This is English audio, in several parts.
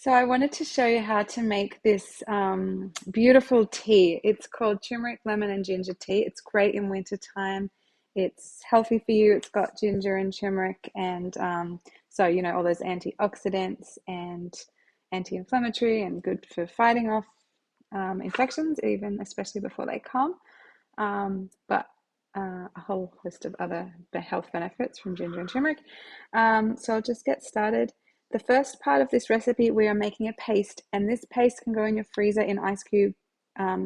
So I wanted to show you how to make this beautiful tea. It's called turmeric, lemon, and ginger tea. It's great in winter time. It's healthy for you. It's got ginger and turmeric, and so you know all those antioxidants and anti-inflammatory, and good for fighting off infections, even especially before they come. But a whole host of other health benefits from ginger and turmeric. So I'll just get started. The first part of this recipe, we are making a paste, and this paste can go in your freezer in ice cube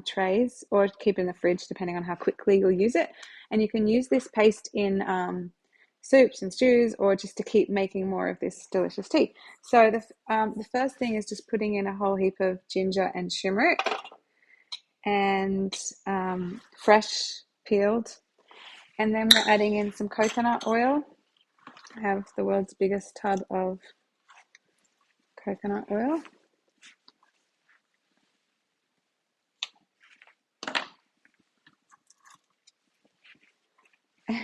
trays, or keep it in the fridge depending on how quickly you'll use it. And you can use this paste in soups and stews, or just to keep making more of this delicious tea. So the first thing is just putting in a whole heap of ginger and turmeric, and fresh peeled. And then we're adding in some coconut oil. I have the world's biggest tub of coconut oil.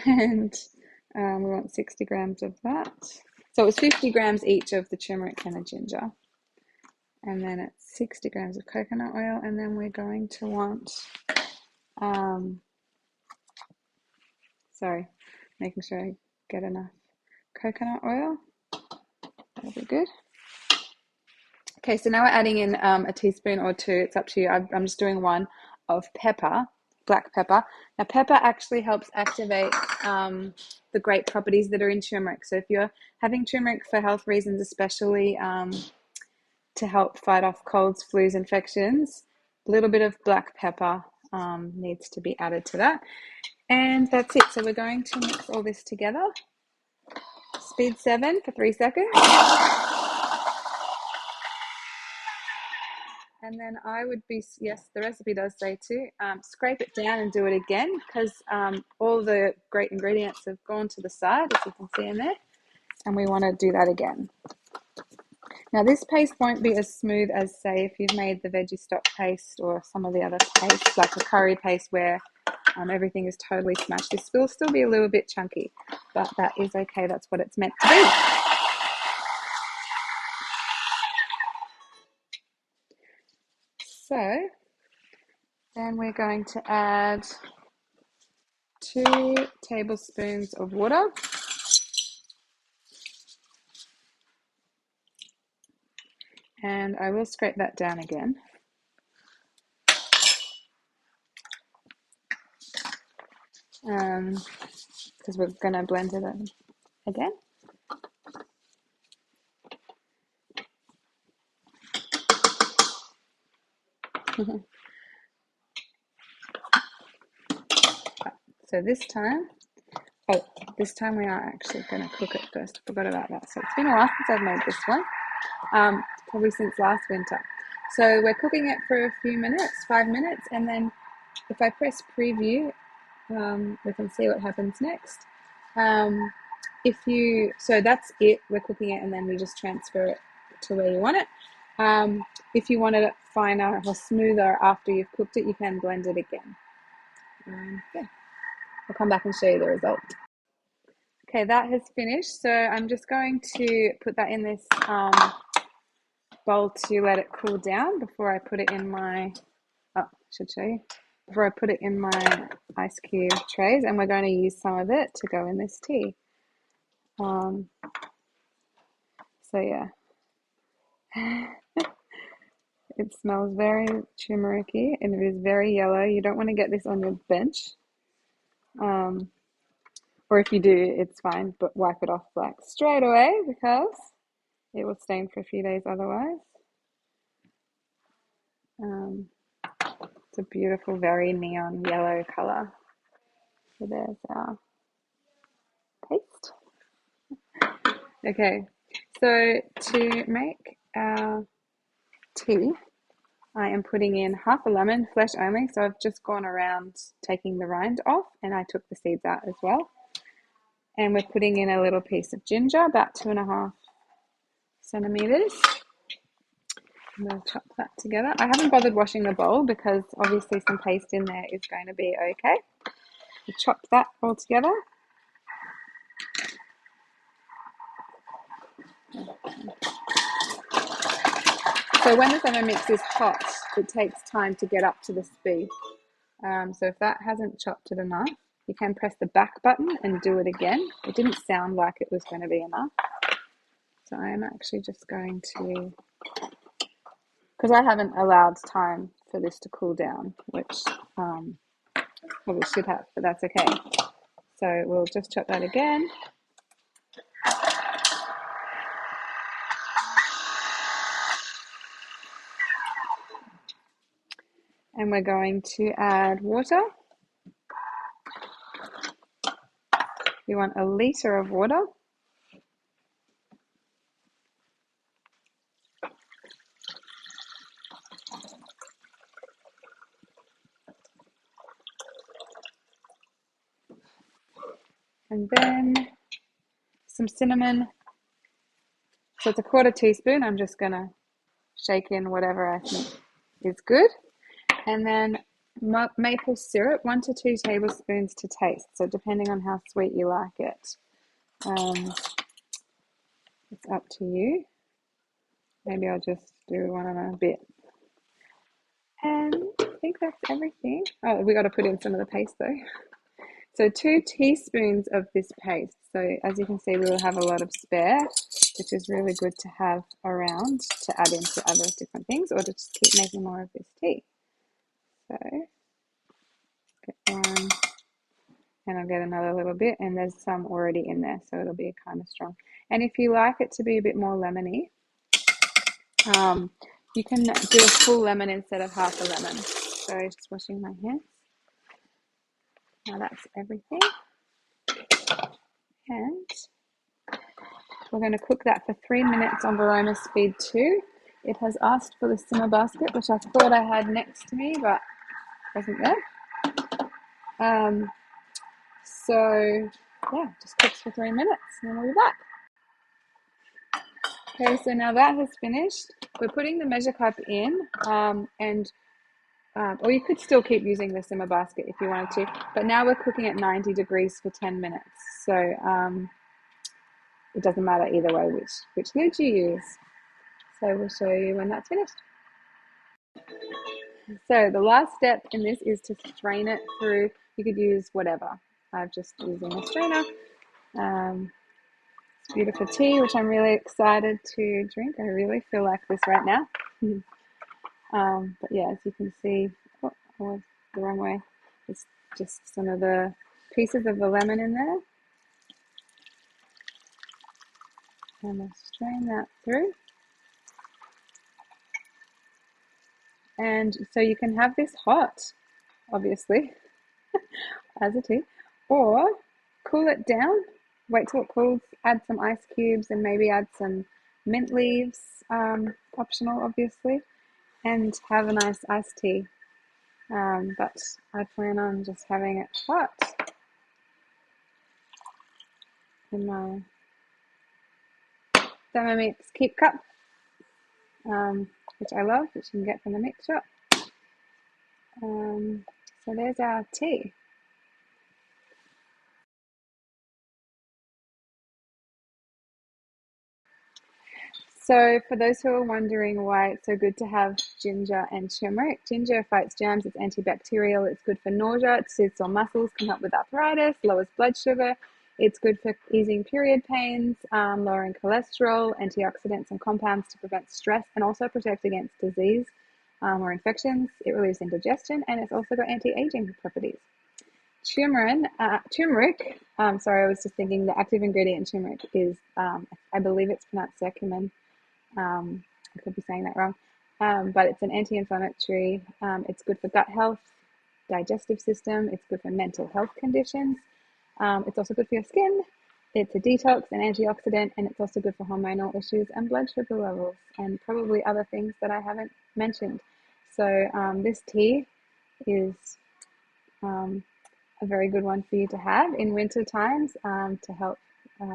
And we want 60 grams of that. So it was 50 grams each of the turmeric and the ginger. And then it's 60 grams of coconut oil. And then we're going to want, making sure I get enough coconut oil. That'll be good. Okay, so now we're adding in a teaspoon or two. It's up to you. I'm just doing one of pepper, black pepper. Now, pepper actually helps activate the great properties that are in turmeric. So if you're having turmeric for health reasons, especially to help fight off colds, flus, infections, a little bit of black pepper needs to be added to that. And that's it. So we're going to mix all this together. Speed 7 for 3 seconds. And then I would be, yes, the recipe does say to scrape it down and do it again, because all the great ingredients have gone to the side, as you can see in there, and we want to do that again. Now, this paste won't be as smooth as, say, if you've made the veggie stock paste or some of the other pastes, like a curry paste where everything is totally smashed. This will still be a little bit chunky, but that is okay. That's what it's meant to be. So then we're going to add 2 tablespoons of water. And I will scrape that down again. Because we're going to blend it in again. So this time we are actually going to cook it first. I forgot about that. So it's been a while since I've made this one, probably since last winter. So we're cooking it for a few minutes, 5 minutes, and then if I press preview, we can see what happens next. So that's it. We're cooking it, and then we just transfer it to where you want it. If you want it finer or smoother after you've cooked it, you can blend it again. Yeah, I'll come back and show you the result. Okay, that has finished. So I'm just going to put that in this bowl to let it cool down before I put it in my, before I put it in my ice cube trays, and we're going to use some of it to go in this tea. So yeah, it smells very turmeric-y, and it is very yellow. You don't want to get this on your bench. Or if you do, it's fine, but wipe it off like straight away, because it will stain for a few days otherwise. It's a beautiful, very neon yellow color. So there's our paste. Okay, so to make our tea, I am putting in half a lemon, flesh only. So I've just gone around taking the rind off, and I took the seeds out as well. And we're putting in a little piece of ginger, about 2.5 centimeters. And we'll chop that together. I haven't bothered washing the bowl because obviously some paste in there is going to be okay. We chop that all together. So when the Thermomix is hot, it takes time to get up to the speed. So if that hasn't chopped it enough, you can press the back button and do it again. It didn't sound like it was going to be enough. So I'm actually just going to, because I haven't allowed time for this to cool down, which well, we should have, but that's okay. So we'll just chop that again. And we're going to add water. We want a litre of water. And then some cinnamon. So it's a 1/4 teaspoon. I'm just going to shake in whatever I think is good. And then maple syrup, 1 to 2 tablespoons to taste. So depending on how sweet you like it, it's up to you. Maybe I'll just do one and a bit. And I think that's everything. Oh, we got to put in some of the paste though. So 2 teaspoons of this paste. So as you can see, we will have a lot of spare, which is really good to have around to add into other different things or to just keep making more of this tea. So get one, and I'll get another little bit, and there's some already in there, so it'll be kind of strong. And if you like it to be a bit more lemony, you can do a full lemon instead of half a lemon. So just washing my hands. Now that's everything. And we're going to cook that for 3 minutes on Varoma speed 2. It has asked for the simmer basket, which I thought I had next to me, but wasn't there. So yeah, just cooks for 3 minutes and then we'll be back. Okay, so now that has finished. We're putting the measure cup in, or you could still keep using the simmer basket if you wanted to, but now we're cooking at 90 degrees for 10 minutes. So it doesn't matter either way which lid you use. So we'll show you when that's finished. So the last step in this is to strain it through. You could use whatever. I'm just using a strainer. It's beautiful tea, which I'm really excited to drink. I really feel like this right now. But yeah, as you can see, I was the wrong way. It's just some of the pieces of the lemon in there. And I'll strain that through. And so you can have this hot, obviously, as a tea, or cool it down, wait till it cools, add some ice cubes and maybe add some mint leaves, optional obviously, and have a nice iced tea. But I plan on just having it hot in my Thermomix keep cup, which I love, which you can get from the mix shop. So there's our tea. So for those who are wondering why it's so good to have ginger and turmeric, ginger fights germs, it's antibacterial, it's good for nausea, it soothes sore muscles, can help with arthritis, lowers blood sugar, it's good for easing period pains, lowering cholesterol, antioxidants and compounds to prevent stress and also protect against disease or infections. It relieves indigestion and it's also got anti-aging properties. Turmeric, sorry, I was just thinking the active ingredient in turmeric is, I believe it's pronounced curcumin. I could be saying that wrong, but it's an anti-inflammatory. It's good for gut health, digestive system. It's good for mental health conditions. It's also good for your skin. It's a detox and antioxidant, and it's also good for hormonal issues and blood sugar levels, and probably other things that I haven't mentioned. So this tea is a very good one for you to have in winter times to help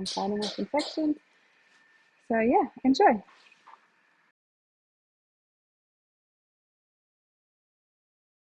fighting off infections. So yeah, enjoy.